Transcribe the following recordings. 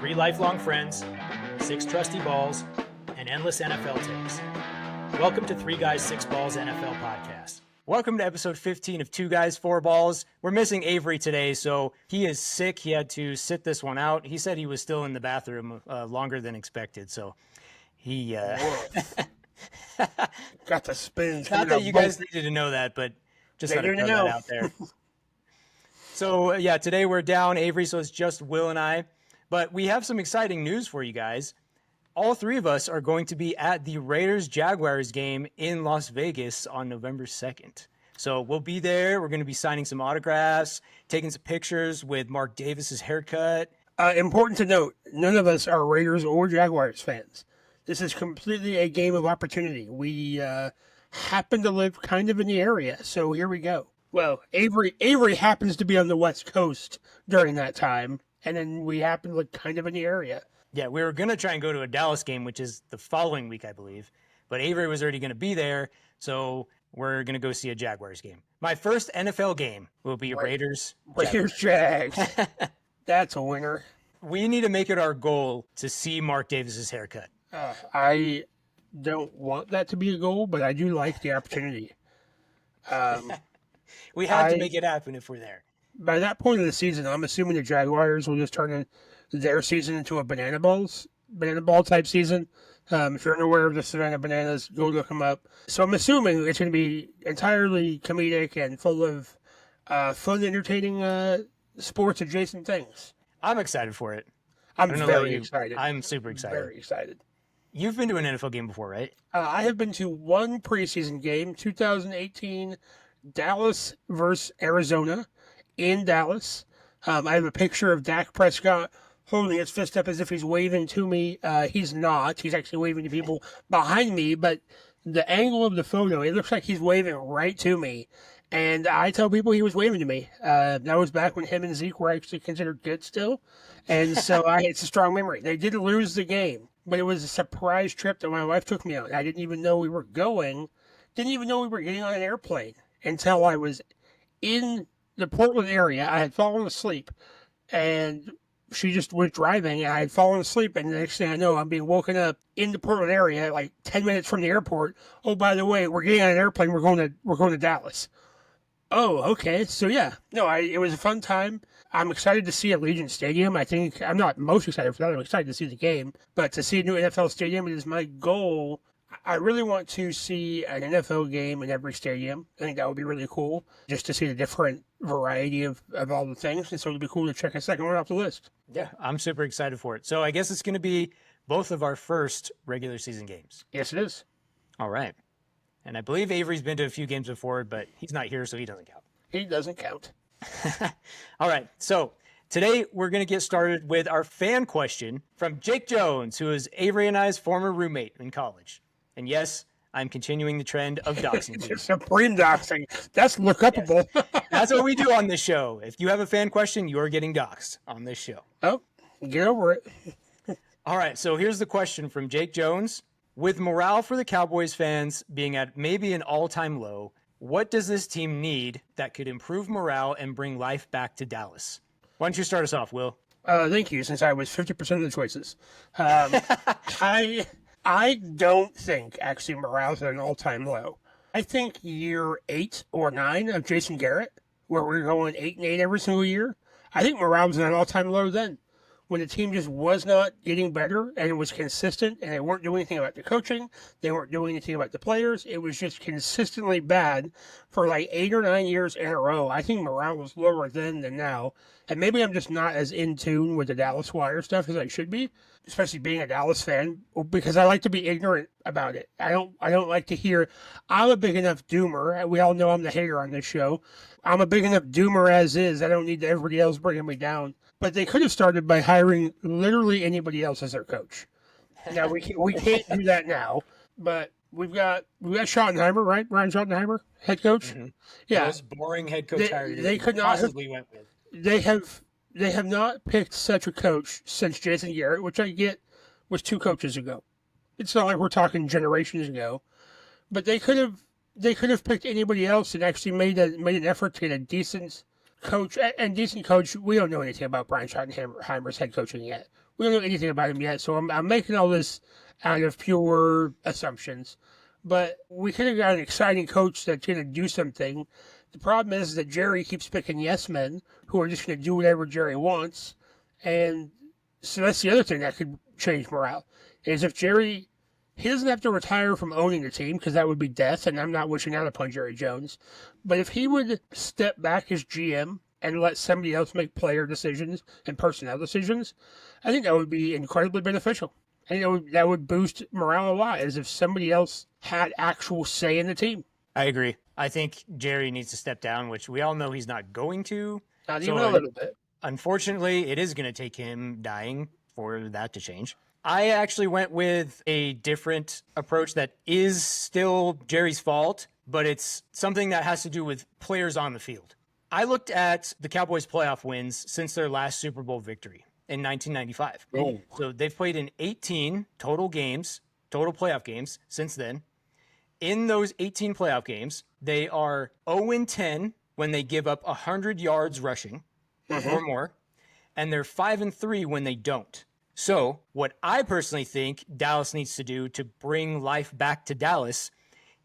3 lifelong friends, 6 trusty balls, and endless NFL takes. Welcome to 3 Guys, 6 Balls NFL podcast. Welcome to episode 15 of 2 Guys, 4 Balls. We're missing Avery today, so he is sick. He had to sit this one out. He said he was still in the bathroom longer than expected, so he... Got the spins. Not that you guys needed to know that, but just got to throw that out there. So, yeah, today we're down Avery, so it's just Will and I. But we have some exciting news for you guys. All 3 of us are going to be at the Raiders-Jaguars game in Las Vegas on November 2nd. So we'll be there. We're going to be signing some autographs, taking some pictures with Mark Davis's haircut. Important to note, none of us are Raiders or Jaguars fans. This is completely a game of opportunity. We happen to live kind of in the area, so here we go. Well, Avery happens to be on the West Coast during that time, and then we happen to live kind of in the area. Yeah, we were going to try and go to a Dallas game, which is the following week, I believe. But Avery was already going to be there, so we're going to go see a Jaguars game. My first NFL game will be Raiders. Jags. That's a winner. We need to make it our goal to see Mark Davis's haircut. I don't want that to be a goal, but I do like the opportunity. We have to make it happen if we're there. By that point of the season, I'm assuming the Jaguars will just turn their season into a banana ball type season. If you're unaware of the Savannah Bananas, go look them up. So I'm assuming it's going to be entirely comedic and full of fun, entertaining sports adjacent things. I'm excited for it. I'm very excited. I'm super excited. Very excited. You've been to an NFL game before, right? I have been to one preseason game, 2018 Dallas versus Arizona in Dallas. I have a picture of Dak Prescott holding his fist up as if he's waving to me. He's not. He's actually waving to people behind me, but the angle of the photo, it looks like he's waving right to me. And I tell people he was waving to me. That was back when him and Zeke were actually considered good still. And so it's a strong memory. They did lose the game, but it was a surprise trip that my wife took me on. I didn't even know we were going. Didn't even know we were getting on an airplane until I was in the Portland area. I had fallen asleep, and she just was driving, and I had fallen asleep, and the next thing I know, I'm being woken up in the Portland area, like 10 minutes from the airport. Oh, by the way, we're getting on an airplane. We're going to Dallas. Oh, okay. So yeah, no, it was a fun time. I'm excited to see Allegiant Stadium. I think I'm not most excited for that. I'm excited to see the game, but to see a new NFL stadium is my goal. I really want to see an NFL game in every stadium. I think that would be really cool, just to see the different variety of all the things. And so it'd be cool to check a second one off the list. Yeah, I'm super excited for it. So I guess it's going to be both of our first regular season games. Yes, it is. All right. And I believe Avery's been to a few games before, but he's not here, so he doesn't count. He doesn't count. All right. So today we're going to get started with our fan question from Jake Jones, who is Avery and I's former roommate in college. And yes, I'm continuing the trend of doxing. Supreme doxing. That's look upable. Yes. That's what we do on this show. If you have a fan question, you're getting doxed on this show. Oh, get over it. All right. So here's the question from Jake Jones. With morale for the Cowboys fans being at maybe an all-time low, what does this team need that could improve morale and bring life back to Dallas? Why don't you start us off, Will? Thank you, since I was 50% of the choices. I don't think, actually, morale's at an all-time low. I think year 8 or 9 of Jason Garrett, where we're going 8-8 every single year, I think morale's at an all-time low then. When the team just was not getting better and it was consistent and they weren't doing anything about the coaching, they weren't doing anything about the players, it was just consistently bad for like 8 or 9 years in a row. I think morale was lower then than now. And maybe I'm just not as in tune with the Dallas Wire stuff as I should be, especially being a Dallas fan, because I like to be ignorant about it. I don't like to hear, I'm a big enough doomer. We all know I'm the hater on this show. I'm a big enough doomer as is. I don't need everybody else bringing me down. But they could have started by hiring literally anybody else as their coach. Now we can't do that now, but we've got Schottenheimer, right? Ryan Schottenheimer, head coach. Mm-hmm. Yeah, the most boring head coach hire they could not possibly went with. They have not picked such a coach since Jason Garrett, which I get was 2 coaches ago. It's not like we're talking generations ago, but they could have picked anybody else and actually made an effort to get a decent coach. And decent coach, we don't know anything about Brian Schottenheimer's head coaching yet. We don't know anything about him yet, so I'm making all this out of pure assumptions. But we could have got an exciting coach that's going to do something. The problem is that Jerry keeps picking yes men who are just going to do whatever Jerry wants. And so that's the other thing that could change morale, is if Jerry, he doesn't have to retire from owning the team because that would be death, and I'm not wishing that upon Jerry Jones. But if he would step back as GM and let somebody else make player decisions and personnel decisions, I think that would be incredibly beneficial. I think that would boost morale a lot, as if somebody else had actual say in the team. I agree. I think Jerry needs to step down, which we all know he's not going to. Not even a little bit. Unfortunately, it is going to take him dying for that to change. I actually went with a different approach that is still Jerry's fault, but it's something that has to do with players on the field. I looked at the Cowboys' playoff wins since their last Super Bowl victory in 1995. Oh. So they've played in 18 total playoff games since then. In those 18 playoff games, they are 0-10 when they give up 100 yards rushing or more, and they're 5-3 when they don't. So what I personally think Dallas needs to do to bring life back to Dallas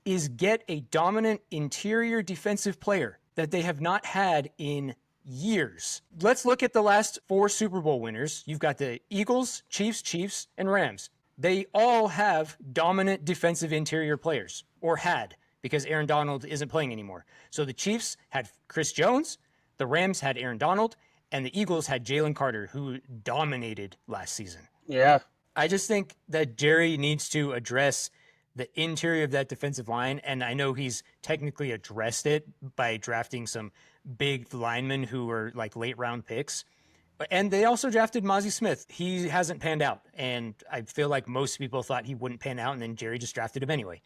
is get a dominant interior defensive player that they have not had in years. Let's look at the last 4 Super Bowl winners. You've got the Eagles, Chiefs, and Rams. They all have dominant defensive interior players, or had, because Aaron Donald isn't playing anymore. So the Chiefs had Chris Jones, the Rams had Aaron Donald, and the Eagles had Jalen Carter, who dominated last season. Yeah. I just think that Jerry needs to address the interior of that defensive line, and I know he's technically addressed it by drafting some big linemen who were like late round picks. And they also drafted Mozzie Smith. He hasn't panned out, and I feel like most people thought he wouldn't pan out, and then Jerry just drafted him anyway.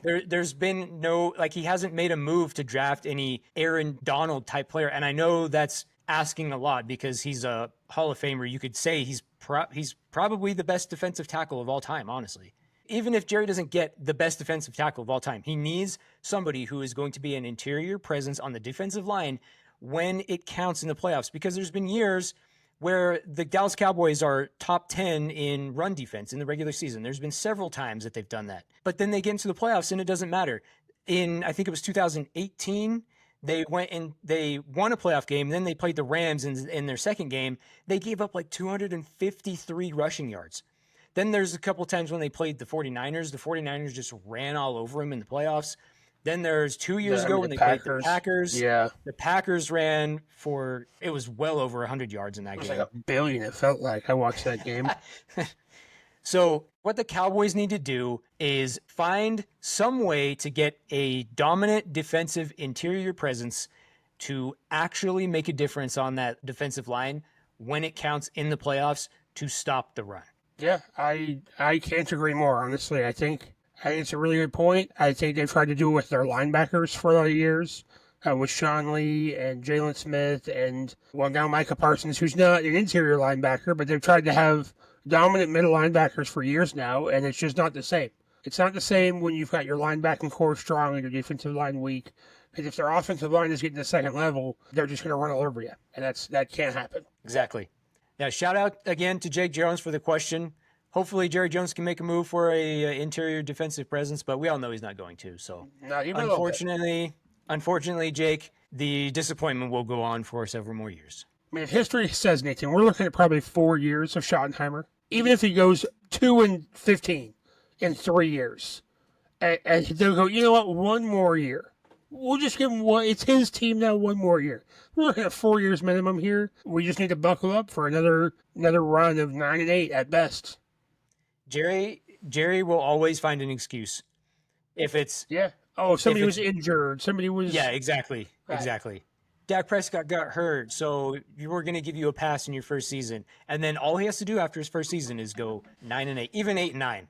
There's been no, like, he hasn't made a move to draft any Aaron Donald type player, and I know that's asking a lot because he's a Hall of Famer. You could say he's probably the best defensive tackle of all time, honestly. Even if Jerry doesn't get the best defensive tackle of all time, he needs somebody who is going to be an interior presence on the defensive line when it counts in the playoffs, because there's been years where the Dallas Cowboys are top 10 in run defense in the regular season. There's been several times that they've done that, but then they get into the playoffs and it doesn't matter. I think it was 2018, they went and they won a playoff game. Then they played the Rams in their second game. They gave up like 253 rushing yards. Then there's a couple times when they played the 49ers. The 49ers just ran all over them in the playoffs. Then there's 2 years ago when they played the Packers. Yeah. The Packers ran for, it was well over 100 yards in that game. It was like 1 billion, it felt like. I watched that game. So what the Cowboys need to do is find some way to get a dominant defensive interior presence to actually make a difference on that defensive line when it counts in the playoffs to stop the run. Yeah, I can't agree more, honestly. I think it's a really good point. I think they've tried to do it with their linebackers for a lot of years, with Sean Lee and Jalen Smith and, well, now Micah Parsons, who's not an interior linebacker, but they've tried to have dominant middle linebackers for years now, and it's just not the same. It's not the same when you've got your linebacking core strong and your defensive line weak. Because if their offensive line is getting to second level, they're just going to run all over you, and that can't happen. Exactly. Now, shout out again to Jake Jones for the question. Hopefully, Jerry Jones can make a move for a interior defensive presence, but we all know he's not going to. So, not even unfortunately, Jake, the disappointment will go on for several more years. I mean, if history says anything, we're looking at probably 4 years of Schottenheimer. Even if he goes 2-15 in 3 years, and they'll go, you know what, 1 more year. We'll just give him one. It's his team now. 1 more year. We're looking at 4 years minimum here. We just need to buckle up for another run of 9-8 at best. Jerry will always find an excuse. If it's somebody was injured. Somebody was exactly. Dak Prescott got hurt, so you were going to give you a pass in your first season, and then all he has to do after his first season is go 9-8, even 8-9,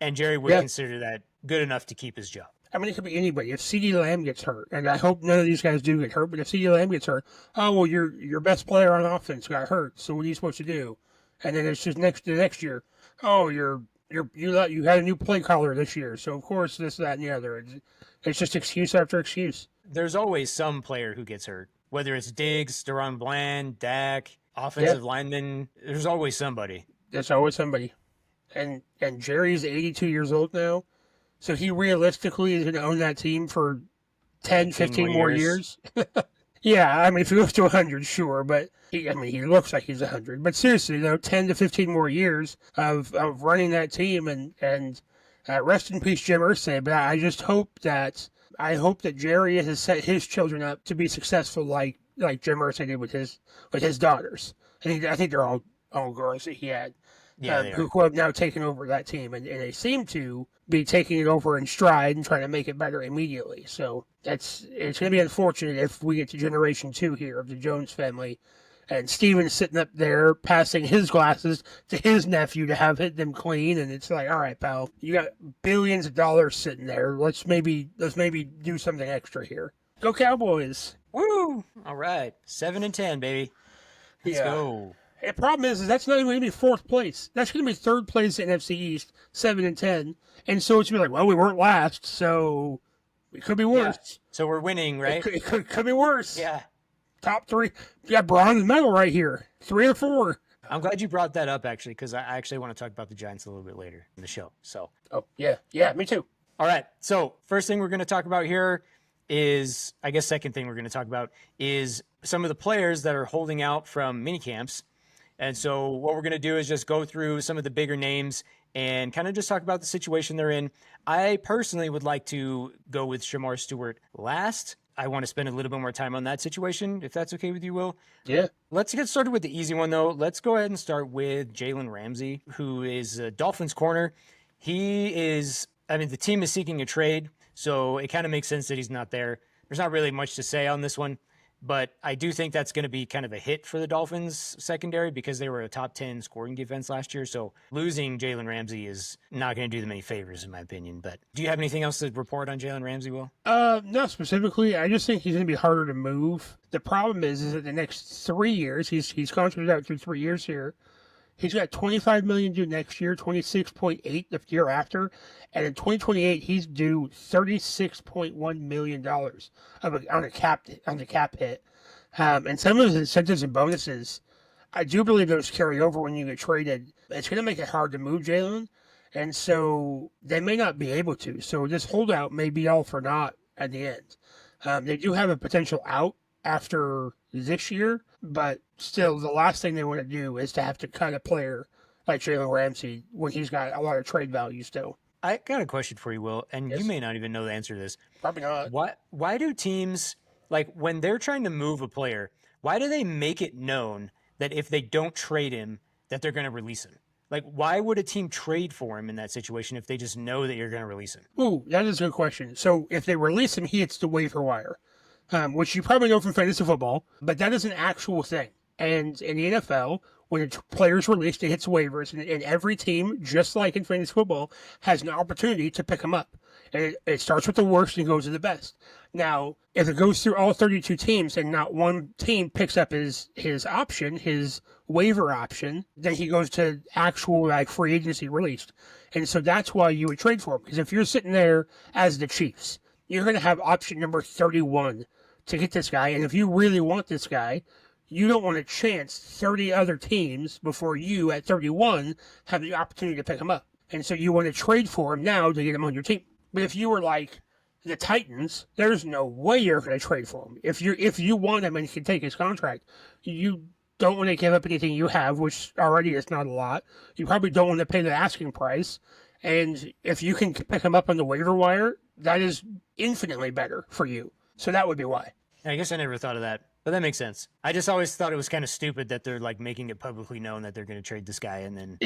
and Jerry would consider that good enough to keep his job. I mean, it could be anybody. If CeeDee Lamb gets hurt, and I hope none of these guys do get hurt, but if CeeDee Lamb gets hurt, your best player on offense got hurt, so what are you supposed to do? And then it's just next year, you had a new play caller this year, so of course this, that, and the other. It's just excuse after excuse. There's always some player who gets hurt, whether it's Diggs, Deron Bland, Dak, offensive linemen. There's always somebody. There's always somebody. And Jerry's 82 years old now, so he realistically is going to own that team for 10, 15 more years. Yeah, I mean, if he goes to 100, sure, but he looks like he's 100. But seriously, 10 to 15 more years of running that team, and rest in peace, Jim Irsay. But I hope that Jerry has set his children up to be successful, like Jim Irsay did with his daughters. I think they're all girls that he had. Who have now taken over that team, and they seem to be taking it over in stride and trying to make it better immediately. So it's going to be unfortunate if we get to generation 2 here of the Jones family, and Steven's sitting up there passing his glasses to his nephew to have them clean, and it's like, all right, pal, you got billions of dollars sitting there. Let's maybe do something extra here. Go Cowboys! Woo! All right, 7-10, baby. Let's go. The problem is that's not even going to be 4th place. That's going to be 3rd place in NFC East, 7-10. And so it's going to be like, well, we weren't last, so it could be worse. Yeah. So we're winning, right? It could be worse. Yeah. Top 3. You got bronze medal right here. 3 or 4. I'm glad you brought that up, actually, because I actually want to talk about the Giants a little bit later in the show. So. Oh, yeah. Yeah, me too. All right. So first thing we're going to talk about here is, I guess second thing we're going to talk about is some of the players that are holding out from minicamps. And so what we're going to do is just go through some of the bigger names and kind of just talk about the situation they're in. I personally would like to go with Shemar Stewart last. I want to spend a little bit more time on that situation, if that's okay with you, Will. Yeah. Let's get started with the easy one, though. Let's go ahead and start with Jalen Ramsey, who is a Dolphins corner. The team is seeking a trade, so it kind of makes sense that he's not there. There's not really much to say on this one. But I do think that's going to be kind of a hit for the Dolphins secondary because they were a top 10 scoring defense last year. So losing Jalen Ramsey is not going to do them any favors, in my opinion. But do you have anything else to report on Jalen Ramsey, Will? Not specifically. I just think he's going to be harder to move. The problem is that the next 3 years, he's contracted out through 3 years here. He's got $25 million due next year, $26.8 the year after, and in 2028 he's due $36.1 million on a cap hit. And some of his incentives and bonuses, I do believe those carry over when you get traded. It's going to make it hard to move Jalen, and so they may not be able to. So this holdout may be all for naught at the end. They do have a potential out after this year, but still, the last thing they want to do is to have to cut a player like Jalen Ramsey when he's got a lot of trade value still. I got a question for you, Will, and Yes. You may not even know the answer to this. Probably not. Why do teams, like when they're trying to move a player, why do they make it known that if they don't trade him, that they're going to release him? Like, why would a team trade for him in that situation if they just know that you're going to release him? Ooh, that is a good question. So if they release him, he hits the waiver wire, which you probably know from fantasy football, but that is an actual thing. And in the NFL, when a player's released, it hits waivers, and every team, just like in fantasy football, has an opportunity to pick him up. And it starts with the worst and goes to the best. Now, if it goes through all 32 teams and not one team picks up his option, his waiver option, then he goes to actual free agency released. And so that's why you would trade for him. Because if you're sitting there as the Chiefs, you're going to have option number 31 to get this guy. And if you really want this guy, you don't want to chance 30 other teams before you, at 31, have the opportunity to pick him up. And so you want to trade for him now to get him on your team. But if you were like the Titans, there's no way you're going to trade for him. If you want him and he can take his contract, you don't want to give up anything you have, which already is not a lot. You probably don't want to pay the asking price. And if you can pick him up on the waiver wire, that is infinitely better for you. So that would be why. I guess I never thought of that. But that makes sense. I just always thought it was kind of stupid that they're making it publicly known that they're going to trade this guy, and then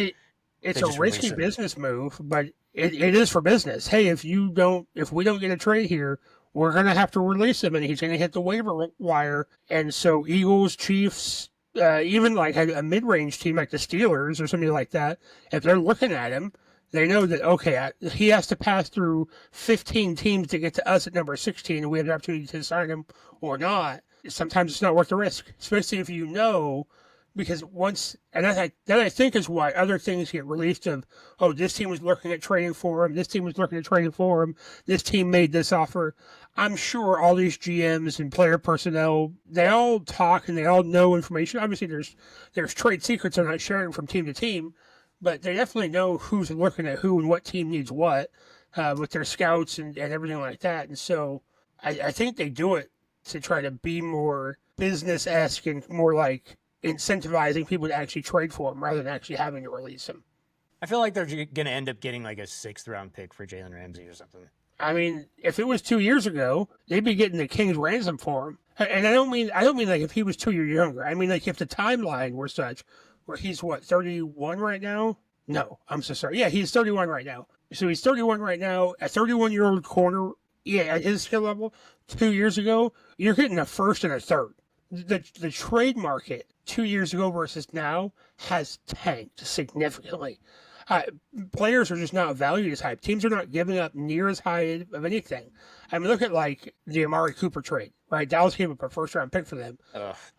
it's a risky business move, but it is for business. Hey, if we don't get a trade here, we're going to have to release him, and he's going to hit the waiver wire. And so Eagles, Chiefs, even a mid-range team like the Steelers or something like that, if they're looking at him, they know that, okay, he has to pass through 15 teams to get to us at number 16, and we have the opportunity to sign him or not. Sometimes it's not worth the risk, especially if you know Because that I think is why other things get released of, oh, this team was looking at trading for him, this team was looking at trading for him, this team made this offer. I'm sure all these GMs and player personnel, they all talk and they all know information. Obviously, there's trade secrets they're not sharing from team to team, but they definitely know who's looking at who and what team needs what with their scouts and everything like that. And so I think they do it to try to be more business-esque and more like incentivizing people to actually trade for him rather than actually having to release him. I feel like they're going to end up getting like a 6th-round pick for Jalen Ramsey or something. I mean, if it was 2 years ago, they'd be getting the king's ransom for him. And I don't mean like if he was 2 years younger. I mean like if the timeline were such, where he's 31 right now? No, I'm so sorry. Yeah, he's 31 right now. So he's 31 right now. A 31-year-old corner, at his skill level, 2 years ago, you're getting a first and a third. The trade market 2 years ago versus now has tanked significantly. Players are just not valued as high. Teams are not giving up near as high of anything. I mean, look at like the Amari Cooper trade, right? Dallas gave up a first-round pick for them,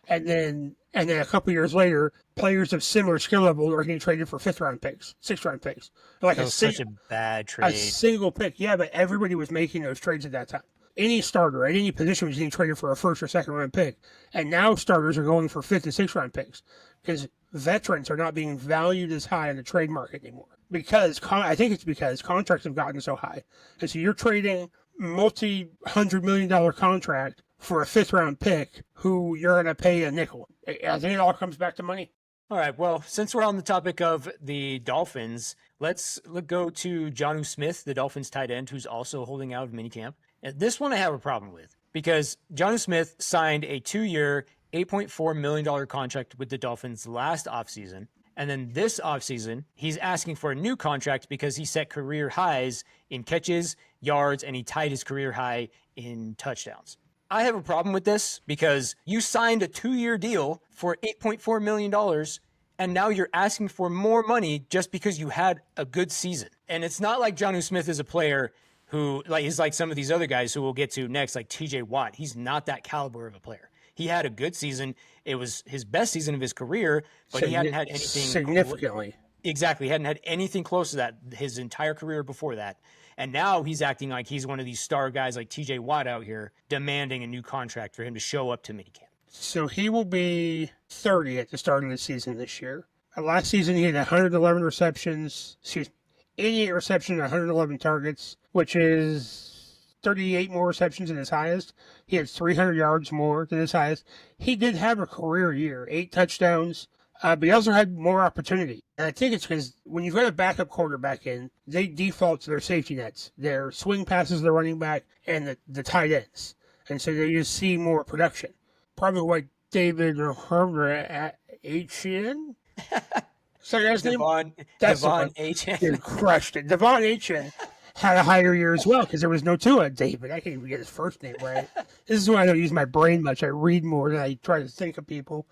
and then a couple years later, players of similar skill level are getting traded for 5th-round picks, 6th-round picks. Like that was such a bad trade. A single pick, yeah, but everybody was making those trades at that time. Any starter at any position was getting traded for a 1st or 2nd-round pick, and now starters are going for 5th and 6th-round picks because veterans are not being valued as high in the trade market anymore. I think it's because contracts have gotten so high, and so you're trading multi-$100 million contract for a 5th-round pick who you're going to pay a nickel. I think it all comes back to money. All right, well, since we're on the topic of the Dolphins, let's go to Jonnu Smith, the Dolphins tight end, who's also holding out of minicamp. And this one I have a problem with because Jonnu Smith signed a 2-year, $8.4 million contract with the Dolphins last offseason. And then this offseason, he's asking for a new contract because he set career highs in catches, yards, and he tied his career high in touchdowns. I have a problem with this because you signed a 2-year deal for $8.4 million, and now you're asking for more money just because you had a good season. And it's not like Jonnu Smith is a player who is like some of these other guys who we'll get to next, like TJ Watt. He's not that caliber of a player. He had a good season. It was his best season of his career, but he hadn't had anything significantly. Exactly. He hadn't had anything close to that his entire career before that. And now he's acting like he's one of these star guys like TJ Watt out here demanding a new contract for him to show up to minicamp. So he will be 30 at the start of the season this year. Last season he had 111 receptions, 88 receptions, 111 targets, which is 38 more receptions than his highest. He had 300 yards more than his highest. He did have a career year, 8 touchdowns, but he also had more opportunity. And I think it's because when you've got a backup quarterback in, they default to their safety nets, their swing passes, their running back, and the tight ends. And so they just see more production. Probably why David H.N. Sorry, that's Devon H.N. crushed it. Devon H.N. had a higher year as well because there was no Tua. David, I can't even get his first name right. This is why I don't use my brain much. I read more than I try to think of people.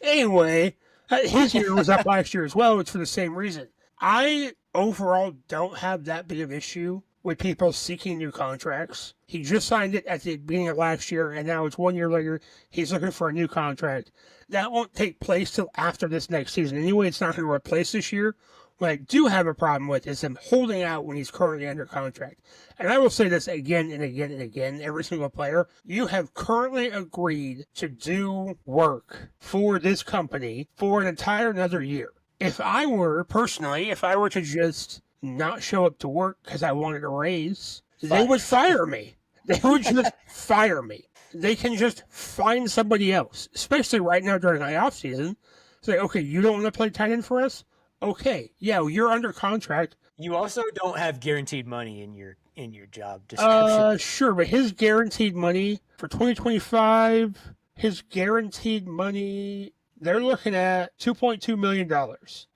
Anyway, his year was up last year as well. It's for the same reason. I overall don't have that big of an issue with people seeking new contracts. He just signed it at the beginning of last year, and now it's 1 year later. He's looking for a new contract. That won't take place till after this next season. Anyway, it's not going to replace this year. What I do have a problem with is him holding out when he's currently under contract. And I will say this again and again and again, every single player. You have currently agreed to do work for this company for an entire another year. If I were to just not show up to work because I wanted a raise, they would fire me. They would just fire me. They can just find somebody else, especially right now during the off season. Say, okay, you don't want to play tight end for us? Okay, yeah, well, you're under contract. You also don't have guaranteed money in your job description. Sure, but his guaranteed money for 2025, his guaranteed money, they're looking at $2.2 million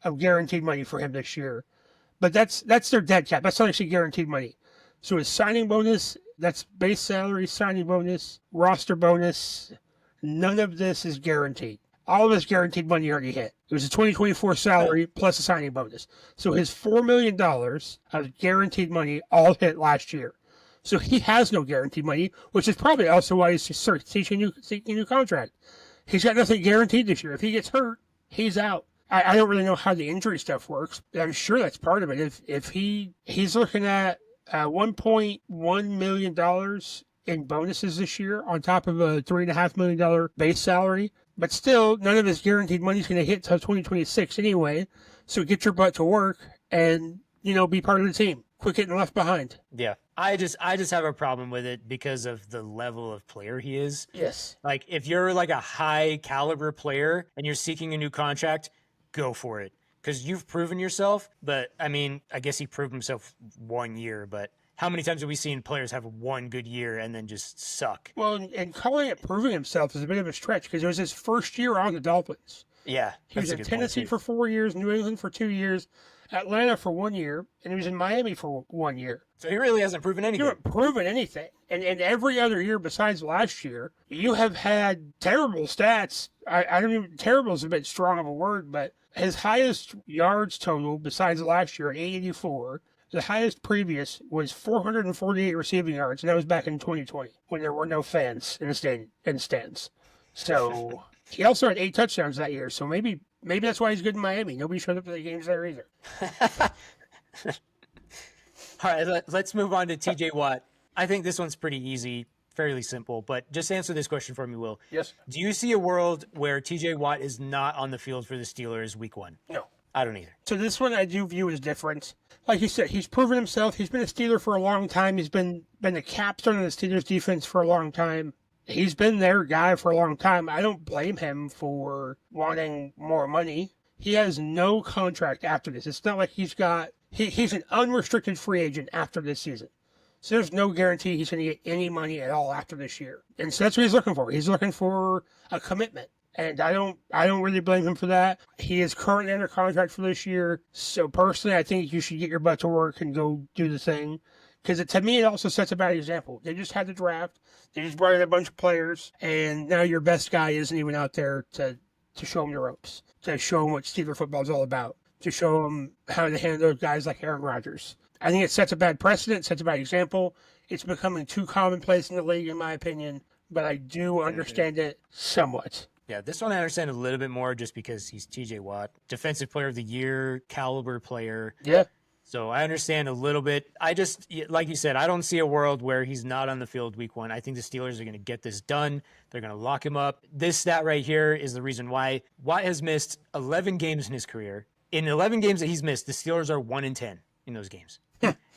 of guaranteed money for him this year. But that's their dead cap. That's not actually guaranteed money. So his signing bonus, that's base salary, signing bonus, roster bonus. None of this is guaranteed. All of his guaranteed money already hit. It was a 2024 salary plus a signing bonus. So his $4 million of guaranteed money all hit last year. So he has no guaranteed money, which is probably also why he's seeking a new contract. He's got nothing guaranteed this year. If he gets hurt, he's out. I don't really know how the injury stuff works, but I'm sure that's part of it. If he's looking at $1.1 million in bonuses this year on top of a $3.5 million base salary. But still, none of his guaranteed money is going to hit until 2026 anyway. So get your butt to work and, be part of the team. Quit getting left behind. Yeah. I just have a problem with it because of the level of player he is. Yes. Like, if you're like a high caliber player and you're seeking a new contract, go for it. Because you've proven yourself. But, I mean, I guess he proved himself 1 year, but how many times have we seen players have one good year and then just suck? Well, and calling it proving himself is a bit of a stretch because it was his first year on the Dolphins. Yeah. He was in Tennessee for 4 years, New England for 2 years, Atlanta for 1 year, and he was in Miami for 1 year. So he really hasn't proven anything. You haven't proven anything. And every other year besides last year, you have had terrible stats. I don't even, terrible is a bit strong of a word, but his highest yards total besides last year at 884. The highest previous was 448 receiving yards, and that was back in 2020 when there were no fans in the stands. So he also had 8 touchdowns that year. So maybe that's why he's good in Miami. Nobody showed up to the games there either. All right, let's move on to TJ Watt. I think this one's pretty easy, fairly simple, but just answer this question for me, Will. Yes. Do you see a world where TJ Watt is not on the field for the Steelers week 1? No. I don't either. So this one I do view as different. Like you said, he's proven himself. He's been a Steeler for a long time. He's been the capstone of the Steelers defense for a long time. He's been their guy for a long time. I don't blame him for wanting more money. He has no contract after this. It's not like he's an unrestricted free agent after this season. So there's no guarantee he's going to get any money at all after this year. And so that's what he's looking for. He's looking for a commitment. And I don't really blame him for that. He is currently under contract for this year. So personally, I think you should get your butt to work and go do the thing. Because to me, it also sets a bad example. They just had the draft. They just brought in a bunch of players. And now your best guy isn't even out there to show him the ropes. To show him what Steeler football is all about. To show him how to handle guys like Aaron Rodgers. I think it sets a bad precedent, sets a bad example. It's becoming too commonplace in the league, in my opinion. But I do understand it somewhat. Yeah, this one I understand a little bit more just because he's TJ Watt, Defensive Player of the Year, caliber player. Yeah. So I understand a little bit. I just, like you said, I don't see a world where he's not on the field week 1. I think the Steelers are going to get this done. They're going to lock him up. This stat right here is the reason why. Watt has missed 11 games in his career. In 11 games that he's missed, the Steelers are 1-10 in those games.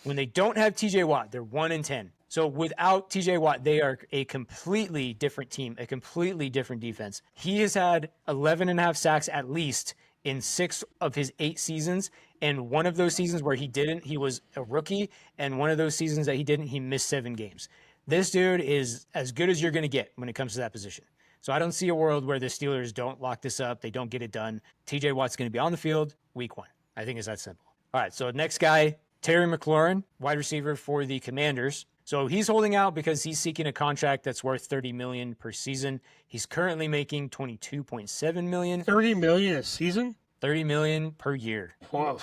When they don't have TJ Watt, they're 1-10. So without TJ Watt, they are a completely different team, a completely different defense. He has had 11.5 sacks at least in 6 of his 8 seasons. And one of those seasons where he didn't, he was a rookie. And one of those seasons that he didn't, he missed 7 games. This dude is as good as you're going to get when it comes to that position. So I don't see a world where the Steelers don't lock this up. They don't get it done. TJ Watt's going to be on the field week 1. I think it's that simple. All right, so next guy, Terry McLaurin, wide receiver for the Commanders. So he's holding out because he's seeking a contract that's worth $30 million per season. He's currently making $22.7 million. $30 million a season? $30 million per year. Whoa.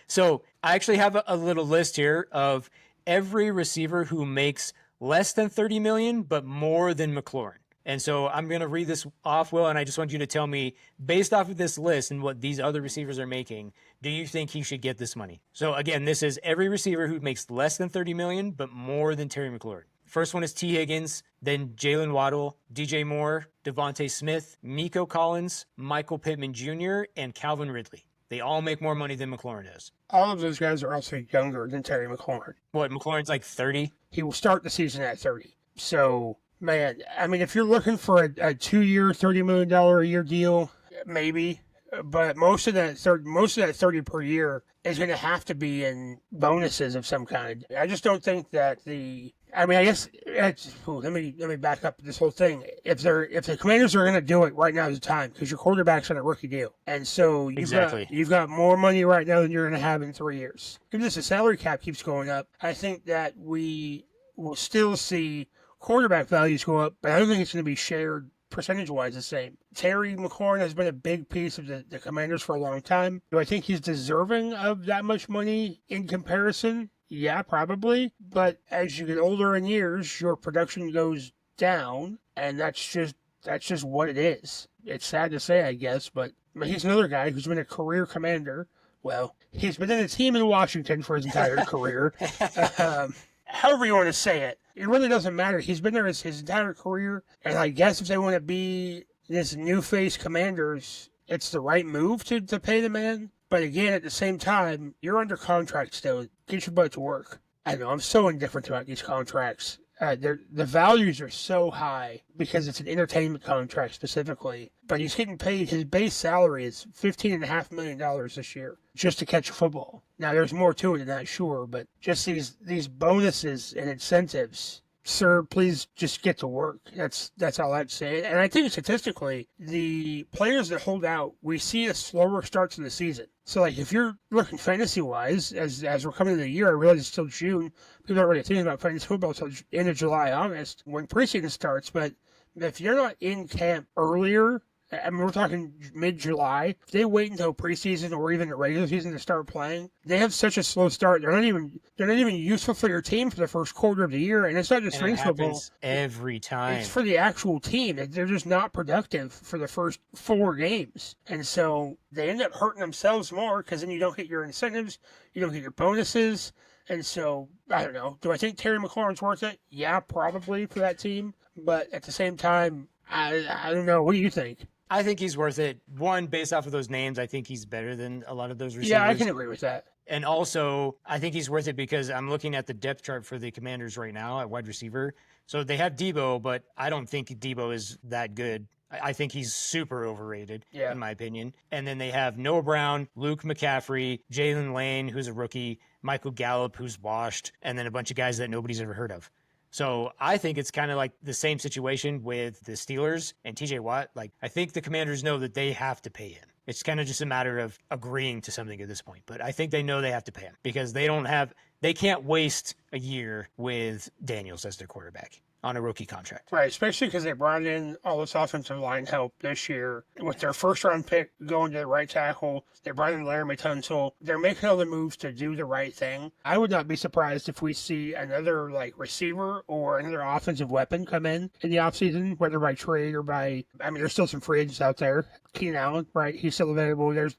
So I actually have a little list here of every receiver who makes less than $30 million, but more than McLaurin. And so I'm going to read this off, Will, and I just want you to tell me, based off of this list and what these other receivers are making, do you think he should get this money? So again, this is every receiver who makes less than $30 million, but more than Terry McLaurin. First one is T. Higgins, then Jalen Waddle, DJ Moore, Devontae Smith, Nico Collins, Michael Pittman Jr., and Calvin Ridley. They all make more money than McLaurin does. All of those guys are also younger than Terry McLaurin. What, McLaurin's like 30? He will start the season at 30. So, man, I mean, if you're looking for a 2-year, $30 million a year deal, maybe. But most of that 30 per year is going to have to be in bonuses of some kind. I just don't think that I guess let me back up this whole thing. If the Commanders are going to do it, right now is the time because your quarterback's on a rookie deal, and so you've got more money right now than you're going to have in 3 years. Even if the salary cap keeps going up, I think that we will still see quarterback values go up, but I don't think it's going to be shared percentage-wise the same. Terry McLaurin has been a big piece of the Commanders for a long time. Do I think he's deserving of that much money in comparison? Yeah, probably. But as you get older in years, your production goes down, and that's just that's just what it is. It's sad to say, I guess, but he's another guy who's been a career commander. Well, he's been in a team in Washington for his entire career. However you want to say it. It really doesn't matter. He's been there his entire career. And I guess if they want to be this new face Commanders, it's the right move to pay the man. But again, at the same time, you're under contract still. Get your butt to work. I know, I'm so indifferent about these contracts. The values are so high because it's an entertainment contract specifically. But he's getting paid, his base salary is $15.5 million this year just to catch a football. Now, there's more to it than that, sure, but just these bonuses and incentives, sir, please just get to work. That's all I'd say. And I think statistically, the players that hold out, we see a slower start to the season. So, like, if you're looking fantasy-wise, as we're coming into the year, I realize it's still June. People aren't really thinking about fantasy football until end of July, August, when preseason starts. But if you're not in camp earlier, I mean, we're talking mid-July. If they wait until preseason or even the regular season to start playing, they have such a slow start. They're not even useful for your team for the first quarter of the year. And it's not just strength football. Every time. It's for the actual team. They're just not productive for the first 4 games. And so they end up hurting themselves more because then you don't get your incentives, you don't get your bonuses. And so, I don't know. Do I think Terry McLaurin's worth it? Yeah, probably for that team. But at the same time, I don't know. What do you think? I think he's worth it. One, based off of those names, I think he's better than a lot of those receivers. Yeah, I can agree with that. And also, I think he's worth it because I'm looking at the depth chart for the Commanders right now at wide receiver. So they have Debo, but I don't think Debo is that good. I think he's super overrated, in my opinion. And then they have Noah Brown, Luke McCaffrey, Jalen Lane, who's a rookie, Michael Gallup, who's washed, and then a bunch of guys that nobody's ever heard of. So I think it's kind of like the same situation with the Steelers and TJ Watt. Like, I think the Commanders know that they have to pay him. It's kind of just a matter of agreeing to something at this point. But I think they know they have to pay him because they can't waste a year with Daniels as their quarterback on a rookie contract. Right, especially because they brought in all this offensive line help this year. With their first-round pick going to the right tackle, they brought in Laramie Tunsil. They're making all the moves to do the right thing. I would not be surprised if we see another receiver or another offensive weapon come in the offseason, whether by trade or by... I mean, there's still some free agents out there. Keenan Allen, right? He's still available. There's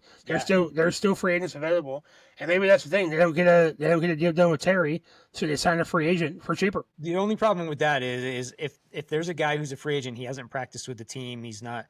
still free agents available. And maybe that's the thing. They don't get a deal done with Terry, so they sign a free agent for cheaper. The only problem with that is if there's a guy who's a free agent, he hasn't practiced with the team, he's not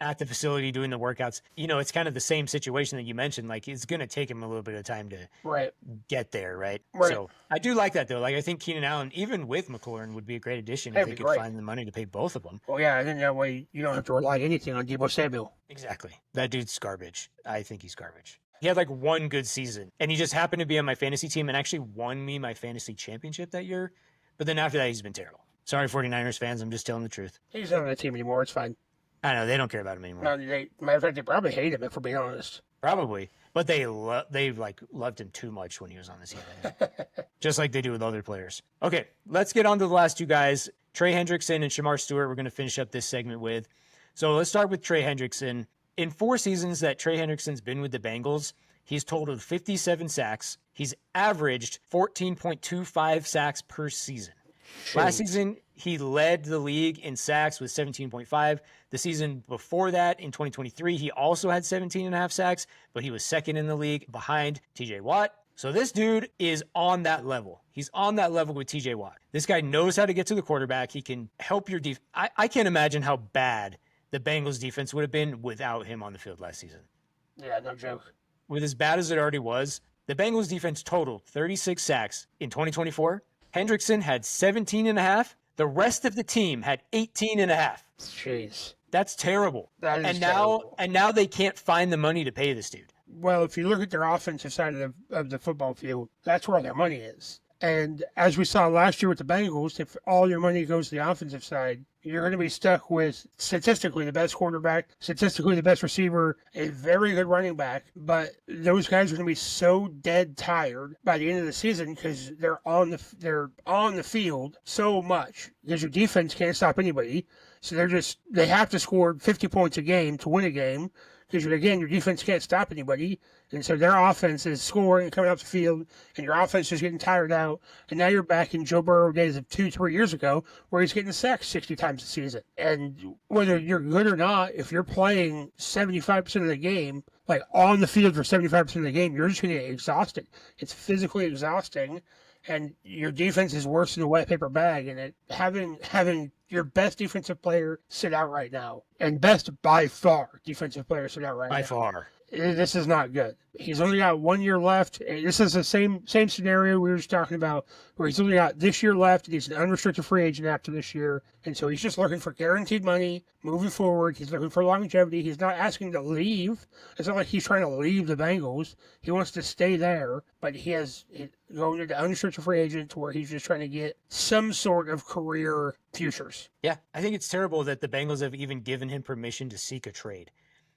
at the facility doing the workouts. It's kind of the same situation that you mentioned. Like, it's going to take him a little bit of time to get there, right? So I do like that though. Like, I think Keenan Allen, even with McLaurin, would be a great addition if they could find the money to pay both of them. Well, yeah, and then that way you don't have to rely anything on Deebo Samuel. Exactly. That dude's garbage. I think he's garbage. He had one good season, and he just happened to be on my fantasy team and actually won me my fantasy championship that year. But then after that, he's been terrible. Sorry, 49ers fans. I'm just telling the truth. He's not on the team anymore. It's fine. I know. They don't care about him anymore. No, matter of fact, they probably hate him, if we're being honest. Probably. But they loved him too much when he was on the team. Just like they do with other players. Okay, let's get on to the last two guys. Trey Hendrickson and Shemar Stewart we're going to finish up this segment with. So let's start with Trey Hendrickson. In 4 seasons that Trey Hendrickson's been with the Bengals, he's totaled 57 sacks. He's averaged 14.25 sacks per season. Jeez. Last season, he led the league in sacks with 17.5. The season before that, in 2023, he also had 17.5 sacks, but he was second in the league behind TJ Watt. So this dude is on that level. He's on that level with TJ Watt. This guy knows how to get to the quarterback. He can help your defense. I can't imagine how bad the Bengals defense would have been without him on the field last season. Yeah, no joke. With as bad as it already was, the Bengals defense totaled 36 sacks in 2024. Hendrickson had 17.5. The rest of the team had 18.5. Jeez. That's terrible. That is terrible. Now they can't find the money to pay this dude. Well, if you look at their offensive side of the football field, that's where their money is. And as we saw last year with the Bengals, if all your money goes to the offensive side, you're going to be stuck with statistically the best quarterback, statistically the best receiver, a very good running back. But those guys are going to be so dead tired by the end of the season because they're on the field so much because your defense can't stop anybody. So they have to score 50 points a game to win a game because, again, your defense can't stop anybody. And so their offense is scoring and coming off the field, and your offense is getting tired out. And now you're back in Joe Burrow days of 2-3 years ago where he's getting sacked 60 times a season. And whether you're good or not, if you're playing 75% of the game, like on the field for 75% of the game, you're just going to get exhausted. It's physically exhausting. And your defense is worse than a wet paper bag, and having your best defensive player sit out right now, and best by far defensive player sit out right now. By far. This is not good. He's only got 1 year left. This is the same scenario we were just talking about, where he's only got this year left, and he's an unrestricted free agent after this year. And so he's just looking for guaranteed money moving forward. He's looking for longevity. He's not asking to leave. It's not like he's trying to leave the Bengals. He wants to stay there, but he has going into unrestricted free agent to where he's just trying to get some sort of career futures. Yeah, I think it's terrible that the Bengals have even given him permission to seek a trade.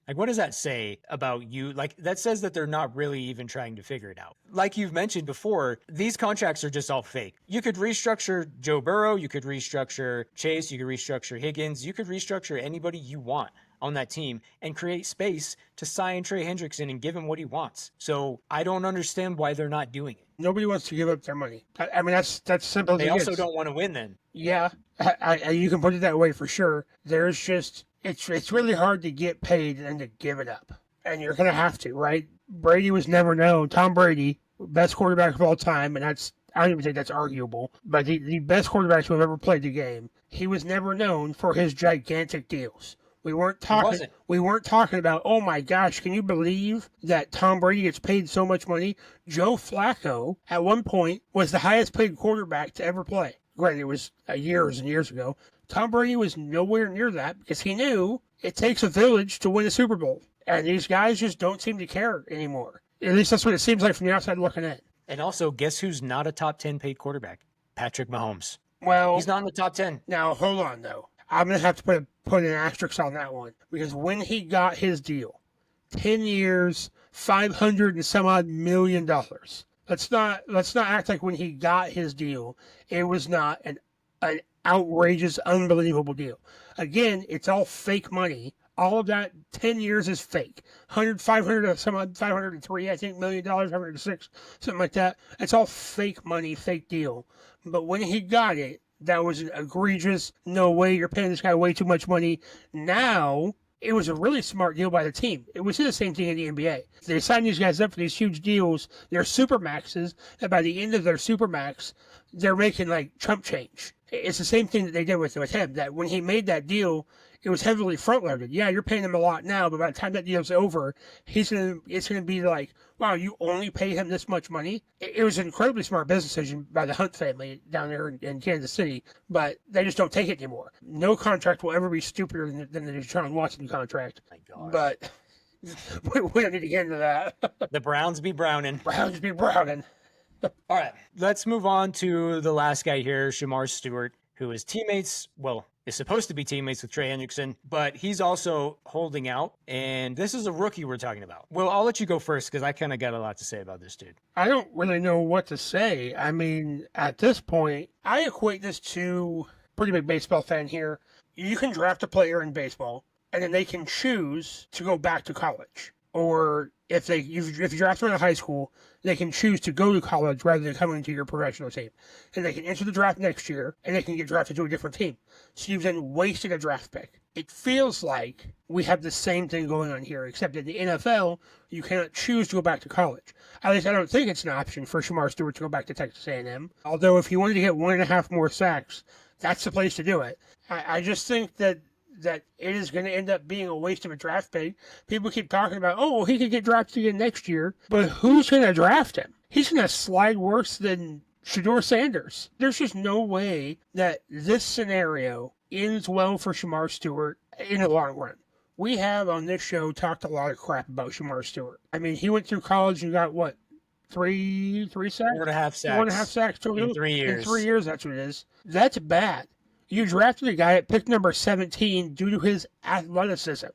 Like, what does that say about you? Like, that says that they're not really even trying to figure it out. Like you've mentioned before, these contracts are just all fake. You could restructure Joe Burrow, you could restructure Chase, you could restructure Higgins, you could restructure anybody you want on that team and create space to sign Trey Hendrickson and give him what he wants. So I don't understand why they're not doing it. Nobody wants to give up their money. I mean, that's simple as it gets. They also gets. don't want to win then. Yeah, you can put it that way for sure. There's just... It's really hard to get paid and to give it up. And you're going to have to, right? Brady was never known. Tom Brady, best quarterback of all time, and I don't even think that's arguable, but the best quarterback who have ever played the game, he was never known for his gigantic deals. We weren't talking about, oh my gosh, can you believe that Tom Brady gets paid so much money? Joe Flacco, at one point, was the highest paid quarterback to ever play. Granted, it was years and years ago. Tom Brady was nowhere near that because he knew it takes a village to win a Super Bowl. And these guys just don't seem to care anymore. At least that's what it seems like from the outside looking in. And also, guess who's not a top 10 paid quarterback? Patrick Mahomes. Well, he's not in the top 10. Now, hold on, though. I'm going to have to put an asterisk on that one. Because when he got his deal, 10 years, $500 and some odd million. Let's not act like when he got his deal, it was not an outrageous, unbelievable deal. Again, it's all fake money. All of that 10 years is fake. 500, some odd, 503, I think, $1 million, 506, something like that. It's all fake money, fake deal. But when he got it, that was an egregious, no way, you're paying this guy way too much money. Now, it was a really smart deal by the team. It was the same thing in the NBA. They signed these guys up for these huge deals. They're super maxes, and by the end of their super max, they're making like chump change. It's the same thing that they did with him, that when he made that deal, it was heavily front-loaded. Yeah, you're paying him a lot now, but by the time that deal's over, it's going to be like, wow, you only pay him this much money? It was an incredibly smart business decision by the Hunt family down there in Kansas City, but they just don't take it anymore. No contract will ever be stupider than the Deshaun Watson contract. My God. But we don't need to get into that. The Browns be browning. Browns be browning. All right, let's move on to the last guy here, Shemar Stewart, who is supposed to be teammates with Trey Hendrickson, but he's also holding out, and this is a rookie we're talking about. Well, I'll let you go first because I kind of got a lot to say about this dude. I don't really know what to say. I mean, at this point, I equate this to pretty big baseball fan here. You can draft a player in baseball, and then they can choose to go back to college. Or if you draft them in high school, they can choose to go to college rather than coming to your professional team. And they can enter the draft next year, and they can get drafted to a different team. So you've then wasted a draft pick. It feels like we have the same thing going on here, except in the NFL, you cannot choose to go back to college. At least I don't think it's an option for Shemar Stewart to go back to Texas A&M. Although if he wanted to get 1.5 more sacks, that's the place to do it. I just think that it is going to end up being a waste of a draft pick. People keep talking about, oh, well, he could get drafted again next year. But who's going to draft him? He's going to slide worse than Shedeur Sanders. There's just no way that this scenario ends well for Shemar Stewart in the long run. We have on this show talked a lot of crap about Shemar Stewart. I mean, he went through college and got what? Three sacks? 4.5 sacks. 4.5 sacks total? In 3 years. In 3 years, that's what it is. That's bad. You drafted a guy at pick number 17 due to his athleticism.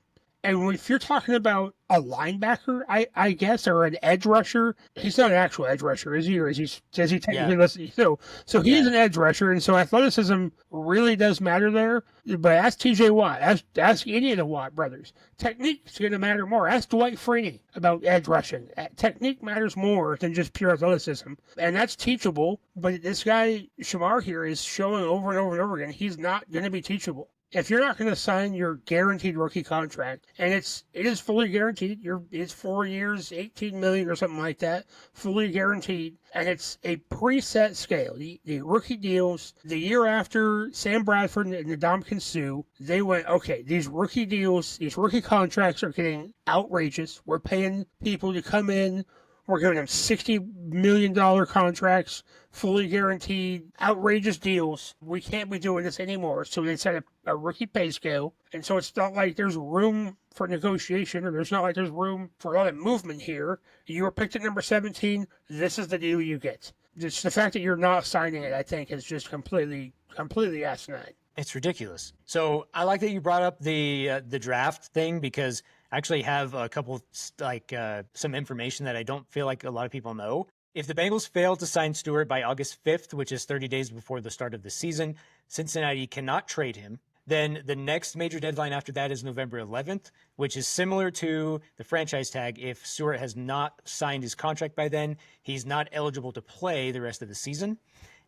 And if you're talking about a linebacker, I guess, or an edge rusher, he's not an actual edge rusher, is he? Or is he technically listed? So he is an edge rusher, and so athleticism really does matter there. But ask TJ Watt, ask any of the Watt brothers. Technique's going to matter more. Ask Dwight Freeney about edge rushing. Technique matters more than just pure athleticism. And that's teachable, but this guy, Shemar here, is showing over and over and over again, he's not going to be teachable. If you're not going to sign your guaranteed rookie contract, and it is fully guaranteed, it's 4 years, $18 million or something like that, fully guaranteed, and it's a preset scale. The rookie deals, the year after Sam Bradford and Ndamukong Suh, they went, okay, these rookie deals, these rookie contracts are getting outrageous. We're paying people to come in. We're giving them $60 million contracts, fully guaranteed, outrageous deals. We can't be doing this anymore. So they set up a rookie pay scale. And so it's not like there's room for negotiation, or there's not like there's room for a lot of movement here. You were picked at number 17. This is the deal you get. Just the fact that you're not signing it, I think, is just completely asinine. It's ridiculous. So I like that you brought up the draft thing, because I actually have a couple, some information that I don't feel like a lot of people know. If the Bengals fail to sign Stewart by August 5th, which is 30 days before the start of the season, Cincinnati cannot trade him. Then the next major deadline after that is November 11th, which is similar to the franchise tag. If Stewart has not signed his contract by then, he's not eligible to play the rest of the season.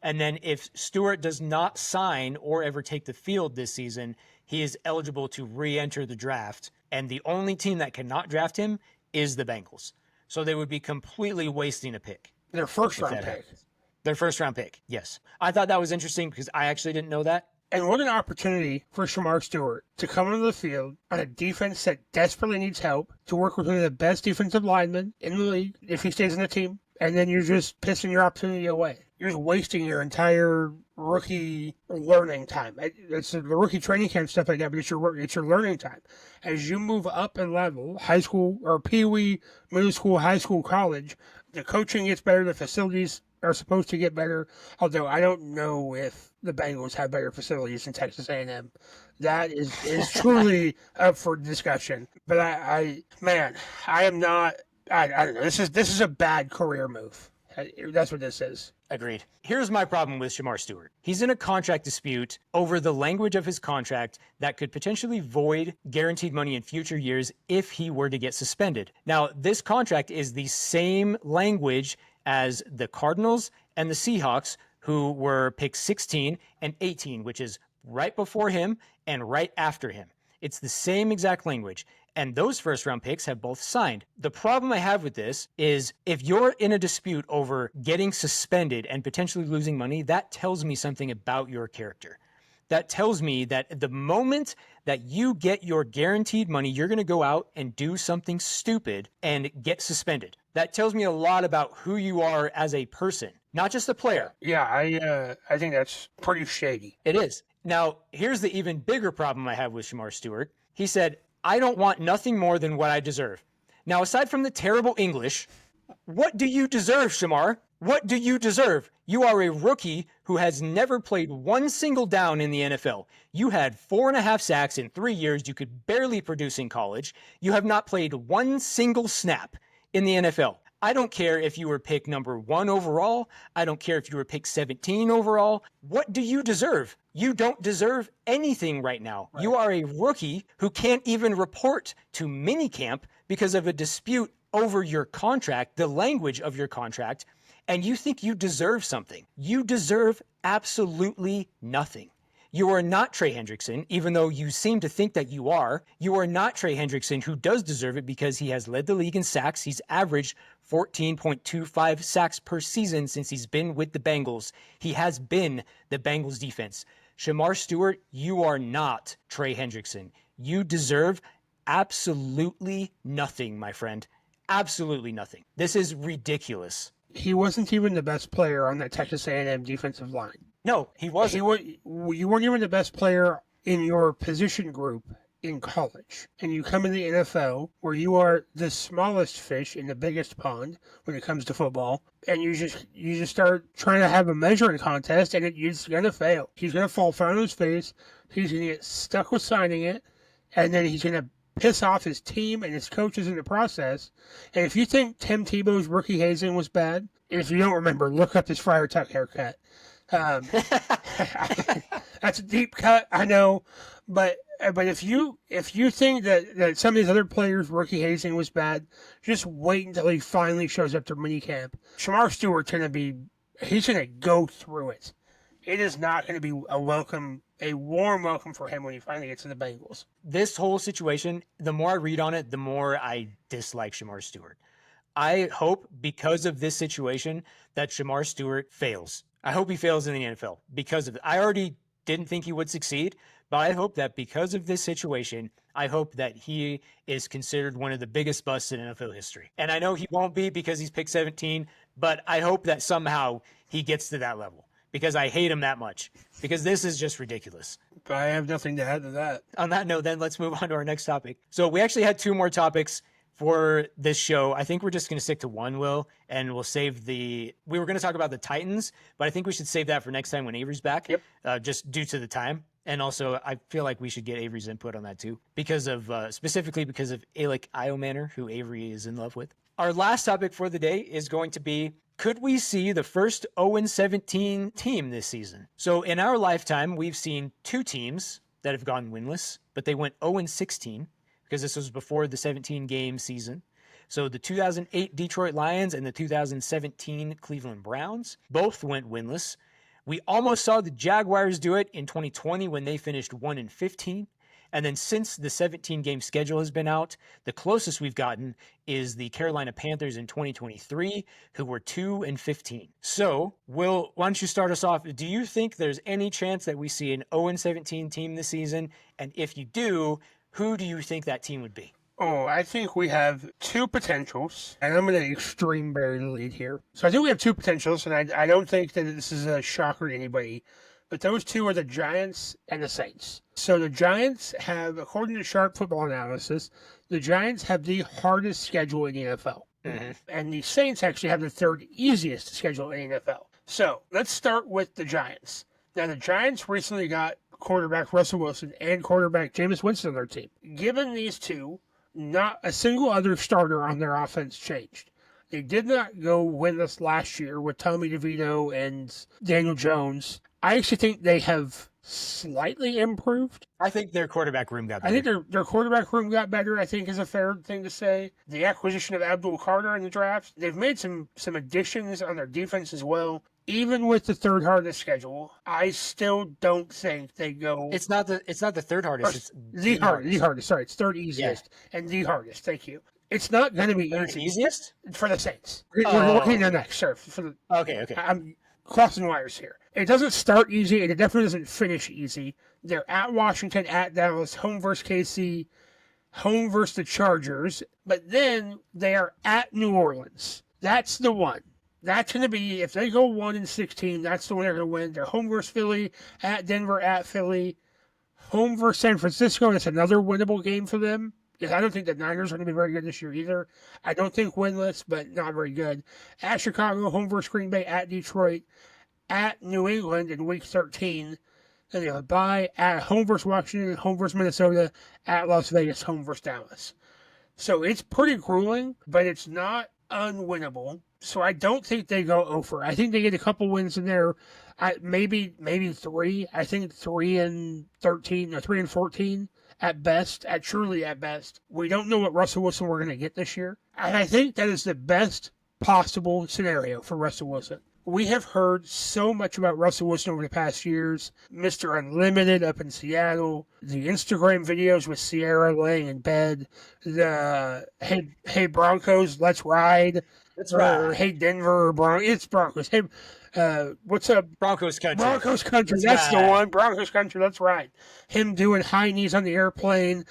And then if Stewart does not sign or ever take the field this season, he is eligible to re-enter the draft. And the only team that cannot draft him is the Bengals. So they would be completely wasting a pick. Their first round pick. Happens. Their first round pick, yes. I thought that was interesting because I actually didn't know that. And what an opportunity for Shemar Stewart to come onto the field on a defense that desperately needs help, to work with one of the best defensive linemen in the league if he stays on the team. And then you're just pissing your opportunity away. You're just wasting your entire rookie learning time. It's the rookie training camp stuff like that, but it's your learning time. As you move up in level, high school or pee-wee, middle school, high school, college, the coaching gets better, the facilities are supposed to get better, although I don't know if the Bengals have better facilities than Texas A&M. That is truly up for discussion. But I am not... I don't know. This is a bad career move. That's what this is. Agreed. Here's my problem with Shemar Stewart. He's in a contract dispute over the language of his contract that could potentially void guaranteed money in future years if he were to get suspended. Now, this contract is the same language as the Cardinals and the Seahawks, who were picked 16 and 18, which is right before him and right after him. It's the same exact language. And those first-round picks have both signed. The problem I have with this is if you're in a dispute over getting suspended and potentially losing money, that tells me something about your character. That tells me that the moment that you get your guaranteed money, you're going to go out and do something stupid and get suspended. That tells me a lot about who you are as a person, not just a player. Yeah, I think that's pretty shady. It is. Now, here's the even bigger problem I have with Shemar Stewart. He said, I don't want nothing more than what I deserve. Now, aside from the terrible English, what do you deserve, Shemar? What do you deserve? You are a rookie who has never played one single down in the NFL. You had 4.5 sacks in 3 years. You could barely produce in college. You have not played one single snap in the NFL. I don't care if you were picked number 1 overall. I don't care if you were picked 17 overall. What do you deserve? You don't deserve anything right now. Right. You are a rookie who can't even report to minicamp because of a dispute over your contract, the language of your contract, and you think you deserve something. You deserve absolutely nothing. You are not Trey Hendrickson, even though you seem to think that you are. You are not Trey Hendrickson, who does deserve it because he has led the league in sacks. He's averaged 14.25 sacks per season since he's been with the Bengals. He has been the Bengals defense. Shemar Stewart, you are not Trey Hendrickson. You deserve absolutely nothing, my friend. Absolutely nothing. This is ridiculous. He wasn't even the best player on that Texas A&M defensive line. No, he wasn't. You weren't even the best player in your position group in college. And you come in the NFL where you are the smallest fish in the biggest pond when it comes to football. And you just start trying to have a measuring contest, and it's going to fail. He's going to fall flat on his face. He's going to get stuck with signing it. And then he's going to piss off his team and his coaches in the process. And if you think Tim Tebow's rookie hazing was bad, and if you don't remember, look up his Friar Tuck haircut. That's a deep cut, I know, but if you think that some of these other players' rookie hazing was bad, just wait until he finally shows up to minicamp. Shemar Stewart's he's gonna go through it. It is not going to be a warm welcome for him when he finally gets to the Bengals. This whole situation, the more I read on it, the more I dislike Shemar Stewart. I hope because of this situation that Shemar Stewart fails. I hope he fails in the NFL because of it. I already didn't think he would succeed, but I hope that because of this situation, I hope that he is considered one of the biggest busts in NFL history. And I know he won't be because he's picked 17, but I hope that somehow he gets to that level. Because I hate him that much. Because this is just ridiculous. I have nothing to add to that. On that note, then let's move on to our next topic. So we actually had 2 more topics for this show. I think we're just going to stick to one, Will, and we'll save we were going to talk about the Titans, but I think we should save that for next time when Avery's back. Yep. Just due to the time. And also, I feel like we should get Avery's input on that too, because of specifically because of Alec Iomanor, who Avery is in love with. Our last topic for the day is going to be, could we see the first 0-17 team this season? So in our lifetime, we've seen 2 teams that have gone winless, but they went 0-16 because this was before the 17-game season. So the 2008 Detroit Lions and the 2017 Cleveland Browns both went winless. We almost saw the Jaguars do it in 2020 when they finished 1-15. And then since the 17-game schedule has been out, the closest we've gotten is the Carolina Panthers in 2023, who were 2-15. So, Will, why don't you start us off? Do you think there's any chance that we see an 0-17 team this season? And if you do, who do you think that team would be? Oh, I think we have 2 potentials, and I'm going to extreme bury the lead here. So I think we have 2 potentials, and I don't think that this is a shocker to anybody. But those 2 are the Giants and the Saints. So the Giants have, according to Sharp Football Analysis, the Giants have the hardest schedule in the NFL. Mm-hmm. And the Saints actually have the 3rd easiest schedule in the NFL. So let's start with the Giants. Now, the Giants recently got quarterback Russell Wilson and quarterback Jameis Winston on their team. Given these 2, not a single other starter on their offense changed. They did not go winless last year with Tommy DeVito and Daniel Jones. I actually think they have slightly improved. I think their quarterback room got better. I think their quarterback room got better, I think is a fair thing to say. The acquisition of Abdul Carter in the draft, they've made some additions on their defense as well. Even with the 3rd hardest schedule, I still don't think they go. It's not the 3rd hardest. It's the hardest. Sorry, it's 3rd easiest and the hardest. Thank you. It's not going to be easy. Easiest for the Saints. We're looking at next, sir. Okay. I'm crossing wires here. It doesn't start easy, and it definitely doesn't finish easy. They're at Washington, at Dallas, home versus KC, home versus the Chargers, but then they are at New Orleans. That's the one. That's going to be, if they go 1-16, that's the one they're going to win. They're home versus Philly, at Denver, at Philly, home versus San Francisco. That's another winnable game for them. Because I don't think the Niners are going to be very good this year either. I don't think winless, but not very good. At Chicago, home versus Green Bay, at Detroit, at New England in Week 13. Then they have a bye at home versus Washington, home versus Minnesota, at Las Vegas, home versus Dallas. So it's pretty grueling, but it's not unwinnable. So I don't think they go over. I think they get a couple wins in there. Maybe 3. I think 3-13 or 3-14 at best, truly at best. We don't know what Russell Wilson we're going to get this year. And I think that is the best possible scenario for Russell Wilson. We have heard so much about Russell Wilson over the past years. Mr. Unlimited up in Seattle. The Instagram videos with Sierra laying in bed. The hey Broncos, let's ride. That's right. Or hey Denver, it's Broncos. Hey, what's up? Broncos country. Broncos country. That's the one. Broncos country. That's right. Him doing high knees on the airplane.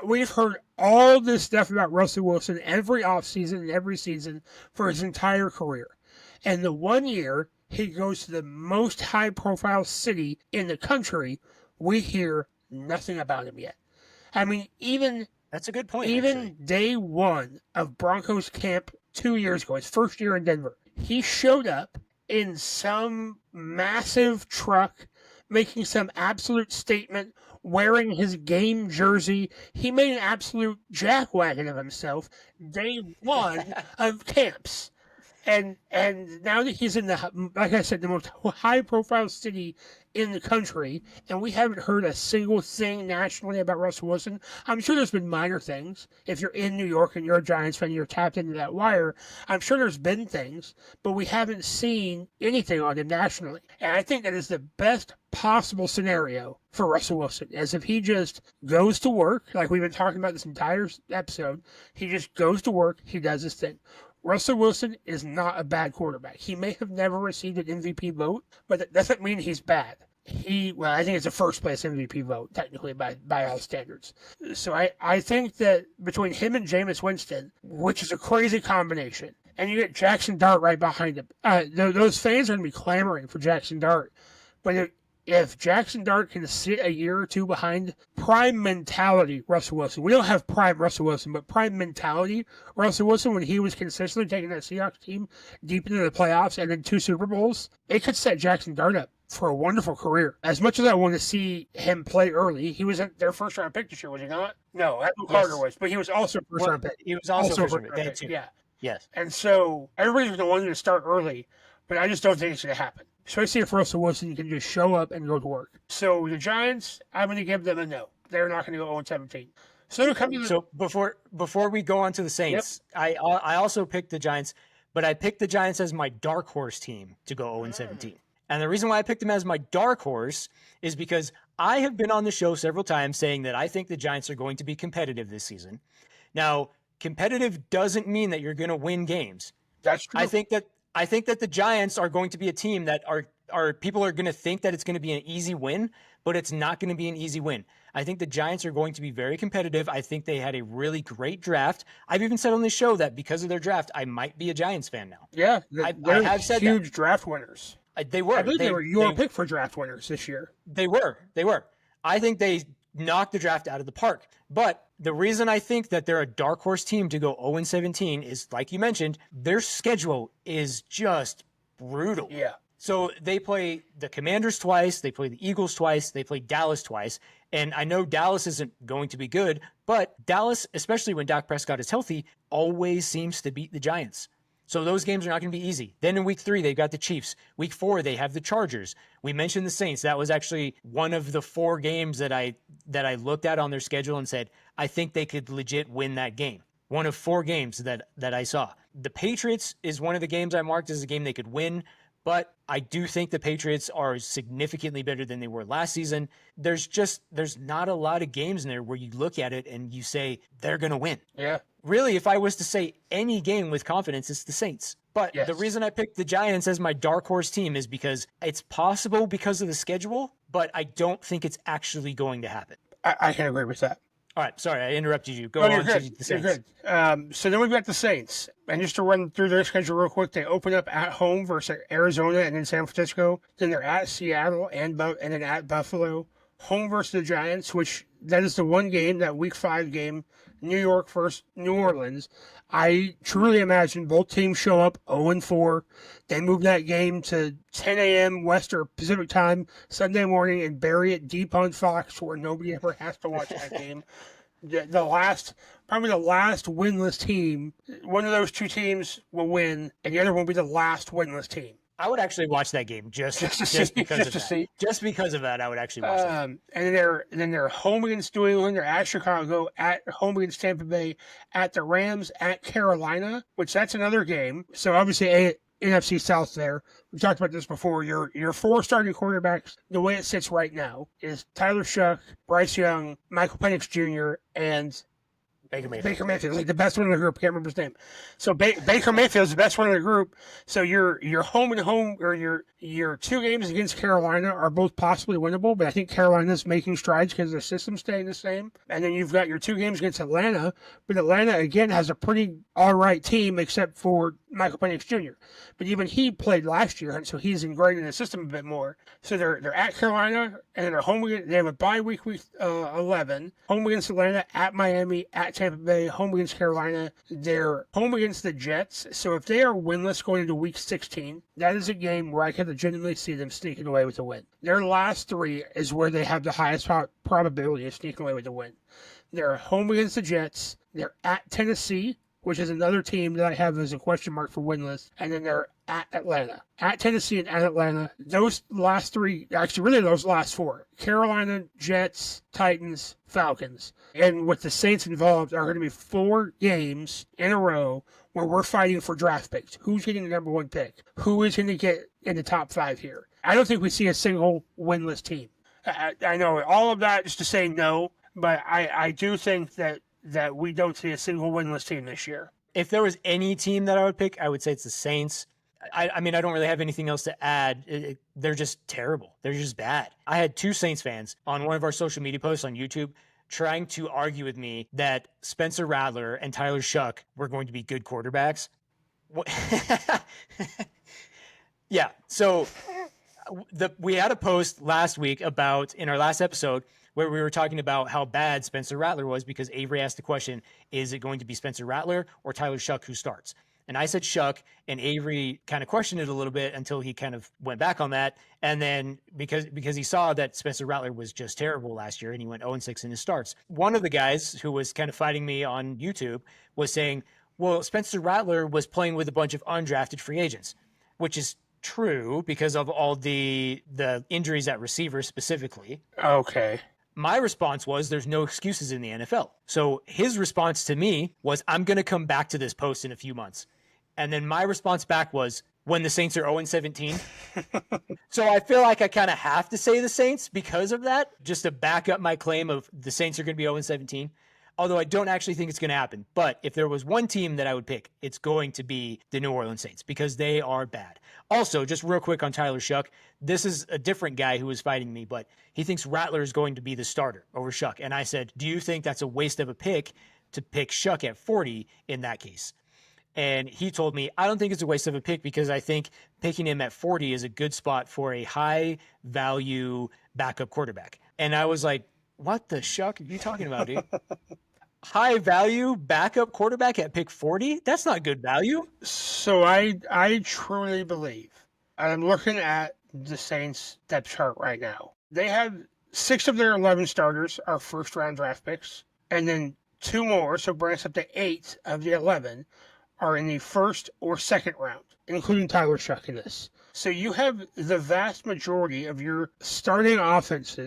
We've heard all this stuff about Russell Wilson every offseason and every season for his entire career. And the one year he goes to the most high-profile city in the country, we hear nothing about him yet. I mean, that's a good point. Even day 1 of Broncos camp 2 years ago, his first year in Denver, he showed up in some massive truck, making some absolute statement, wearing his game jersey. He made an absolute jackwagon of himself day one of camps. And now that he's in the, like I said, the most high profile city in the country, and we haven't heard a single thing nationally about Russell Wilson. I'm sure there's been minor things. If you're in New York and you're a Giants fan, you're tapped into that wire. I'm sure there's been things, but we haven't seen anything on him nationally. And I think that is the best possible scenario for Russell Wilson, as if he just goes to work, like we've been talking about this entire episode. He just goes to work, he does his thing. Russell Wilson is not a bad quarterback. He may have never received an MVP vote, but that doesn't mean he's bad. I think it's a first place MVP vote, technically, by all standards. So I think that between him and Jameis Winston, which is a crazy combination, and you get Jackson Dart right behind him, those fans are going to be clamoring for Jackson Dart. But if Jackson Dart can sit a year or two behind prime mentality Russell Wilson, we don't have prime Russell Wilson, but prime mentality Russell Wilson, when he was consistently taking that Seahawks team deep into the playoffs and then 2 Super Bowls, it could set Jackson Dart up for a wonderful career. As much as I want to see him play early, he was their first round pick this year, was he not? No, Adam Carter was, but he was also first round pick. He was also first round pick. Yeah. Yes. And so everybody's going to want him to start early, but I just don't think it's going to happen. Especially if Russell Wilson can just show up and go to work. So the Giants, I'm going to give them a no. They're not going to go 0-17. So before we go on to the Saints, yep. I also picked the Giants, but I picked the Giants as my dark horse team to go 0-17. And the reason why I picked them as my dark horse is because I have been on the show several times saying that I think the Giants are going to be competitive this season. Now, competitive doesn't mean that you're going to win games. That's true. I think that the Giants are going to be a team that are people are going to think that it's going to be an easy win, but it's not going to be an easy win. I think the Giants are going to be very competitive. I think they had a really great draft. I've even said on this show that because of their draft, I might be a Giants fan now. Yeah, I have said huge that. Draft winners. They were. I believe they were your pick for draft winners this year. They were. I think they knocked the draft out of the park. But the reason I think that they're a dark horse team to go 0-17 is, like you mentioned, their schedule is just brutal. Yeah. So they play the Commanders twice, they play the Eagles twice, they play Dallas twice. And I know Dallas isn't going to be good, but Dallas, especially when Dak Prescott is healthy, always seems to beat the Giants. So those games are not going to be easy. Then in week 3, they've got the Chiefs. Week 4, they have the Chargers. We mentioned the Saints. That was actually one of the 4 games that I looked at on their schedule and said, I think they could legit win that game. One of 4 games that I saw. The Patriots is one of the games I marked as a game they could win, but I do think the Patriots are significantly better than they were last season. There's not a lot of games in there where you look at it and you say they're going to win. Yeah. Really, if I was to say any game with confidence, it's the Saints. But yes. The reason I picked the Giants as my dark horse team is because it's possible because of the schedule, but I don't think it's actually going to happen. I can agree with that. All right, sorry, I interrupted you. Go on to the Saints. You're good. So then we've got the Saints. And just to run through their schedule real quick, they open up at home versus Arizona and then San Francisco. Then they're at Seattle and then at Buffalo. Home versus the Giants, which that is the one game, that Week 5 game, New York versus New Orleans. I truly imagine both teams show up 0-4. They move that game to 10 a.m. West or Pacific time Sunday morning and bury it deep on Fox where nobody ever has to watch that game. Probably the last winless team, one of those 2 teams will win, and the other one will be the last winless team. I would actually watch that game just because of that. Just because of that, I would actually watch that. And then they're home against New England, they're at Chicago, at home against Tampa Bay, at the Rams, at Carolina, which that's another game. So obviously NFC South there. We talked about this before. Your 4 starting quarterbacks, the way it sits right now, is Tyler Shuck, Bryce Young, Michael Penix Jr., and Baker Mayfield, like the best one in the group. I can't remember his name. So Baker Mayfield's the best one in the group. So your home and home, or your 2 games against Carolina are both possibly winnable, but I think Carolina's making strides because their system's staying the same. And then you've got your 2 games against Atlanta, but Atlanta again has a pretty all right team except for Michael Penix Jr. But even he played last year, and so he's ingrained in the system a bit more. So they're at Carolina, and they're home against. They have a bye week 11, home against Atlanta, at Miami, at Tampa Bay, home against Carolina. They're home against the Jets. So if they are winless going into Week 16, that is a game where I can legitimately see them sneaking away with a win. Their last 3 is where they have the highest probability of sneaking away with a win. They're home against the Jets. They're at Tennessee, which is another team that I have as a question mark for winless. And then they're at Atlanta. At Tennessee and at Atlanta. Those last 3, actually really those last 4. Carolina, Jets, Titans, Falcons. And with the Saints involved are going to be 4 games in a row where we're fighting for draft picks. Who's getting the number 1 pick? Who is going to get in the top 5 here? I don't think we see a single winless team. I know all of that is to say no, but I do think that we don't see a single winless team this year. If there was any team that I would pick, I would say it's the Saints. I mean, I don't really have anything else to add. They're just terrible. They're just bad. I had 2 Saints fans on one of our social media posts on YouTube trying to argue with me that Spencer Rattler and Tyler Shuck were going to be good quarterbacks. Yeah, so we had a post last week about, in our last episode, where we were talking about how bad Spencer Rattler was because Avery asked the question, is it going to be Spencer Rattler or Tyler Shuck who starts? And I said Shuck, and Avery kind of questioned it a little bit until he kind of went back on that. And then because he saw that Spencer Rattler was just terrible last year and he went 0-6 in his starts. One of the guys who was kind of fighting me on YouTube was saying, well, Spencer Rattler was playing with a bunch of undrafted free agents, which is true because of all the injuries at receiver specifically. Okay. My response was there's no excuses in the NFL. So his response to me was, I'm going to come back to this post in a few months. And then my response back was, when the Saints are 0-17. So I feel like I kind of have to say the Saints because of that, just to back up my claim of the Saints are going to be 0-17. Although I don't actually think it's going to happen. But if there was one team that I would pick, it's going to be the New Orleans Saints because they are bad. Also, just real quick on Tyler Shuck, this is a different guy who was fighting me, but he thinks Rattler is going to be the starter over Shuck. And I said, do you think that's a waste of a pick to pick Shuck at 40 in that case? And he told me, I don't think it's a waste of a pick because I think picking him at 40 is a good spot for a high-value backup quarterback. And I was like, what the shuck are you talking about, dude? High-value backup quarterback at pick 40? That's not good value. So I truly believe, I'm looking at the Saints depth chart right now. They have 6 of their 11 starters are first-round draft picks, and then 2 more, so brings up to 8 of the 11, are in the first or second round, including Tyler Shuck in this. So you have the vast majority of your starting offense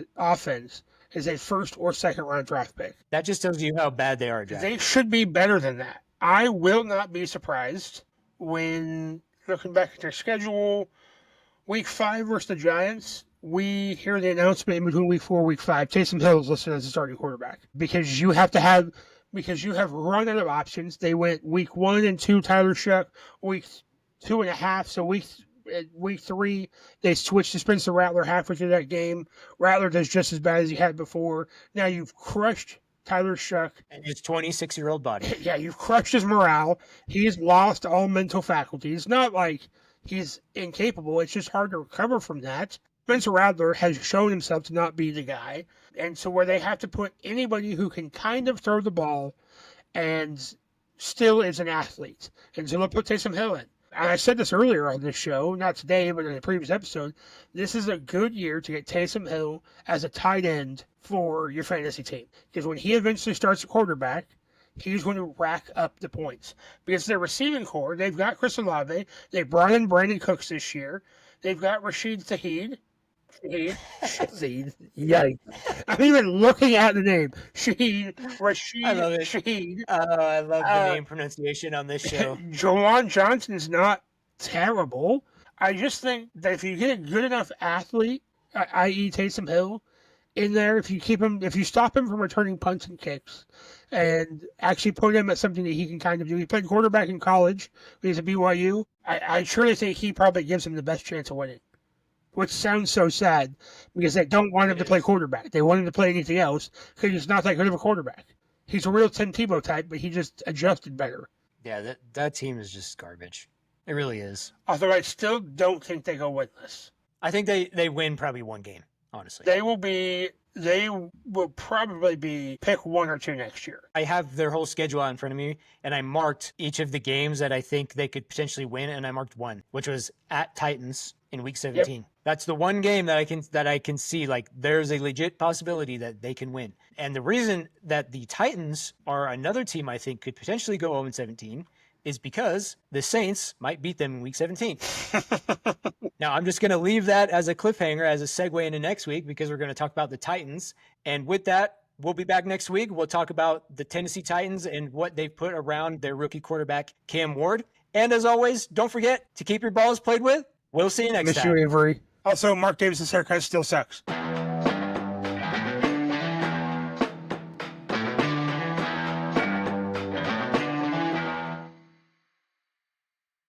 is a first or second round draft pick. That just tells you how bad they are, Jack. They should be better than that. I will not be surprised when, looking back at their schedule, week 5 versus the Giants, we hear the announcement in between week 4 week 5, Taysom Hill is listed as a starting quarterback. Because you have run out of options. They went week 1 and 2, Tyler Shuck, week 2.5, so week 3, they switched to Spencer Rattler halfway through that game. Rattler does just as bad as he had before. Now you've crushed Tyler Shuck. And his 26-year-old body. Yeah, you've crushed his morale. He's lost all mental faculties. Not like he's incapable. It's just hard to recover from that. Spencer Rattler has shown himself to not be the guy. And so where they have to put anybody who can kind of throw the ball and still is an athlete. And so they'll put Taysom Hill in. And I said this earlier on this show, not today, but in a previous episode, this is a good year to get Taysom Hill as a tight end for your fantasy team. Because when he eventually starts a quarterback, he's going to rack up the points. Because their receiving core, they've got Chris Olave, they brought in Brandon Cooks this year, they've got Rashid Shaheed. Yikes. I'm even looking at the name. Rashid. I love it. Shaheed. I love the name pronunciation on this show. Jawan Johnson's not terrible. I just think that if you get a good enough athlete, i.e. Taysom Hill, in there, if you stop him from returning punts and kicks and actually put him at something that he can kind of do. He played quarterback in college when he's at BYU. I truly think he probably gives him the best chance of winning. Which sounds so sad because they don't want him to play quarterback. They want him to play anything else because he's not that good of a quarterback. He's a real Tim Tebow type, but he just adjusted better. Yeah, that team is just garbage. It really is. Although I still don't think they go winless. I think they win probably one game, honestly. They will probably be pick 1 or 2 next year. I have their whole schedule out in front of me, and I marked each of the games that I think they could potentially win, and I marked one, which was at Titans in week 17. Yep. That's the one game that I can see, like, there's a legit possibility that they can win. And the reason that the Titans are another team I think could potentially go 0-17 is because the Saints might beat them in week 17. Now, I'm just going to leave that as a cliffhanger, as a segue into next week, because we're going to talk about the Titans. And with that, we'll be back next week. We'll talk about the Tennessee Titans and what they've put around their rookie quarterback, Cam Ward. And as always, don't forget to keep your balls played with. We'll see you next time. Miss you, Avery. Also, Mark Davis's haircut still sucks.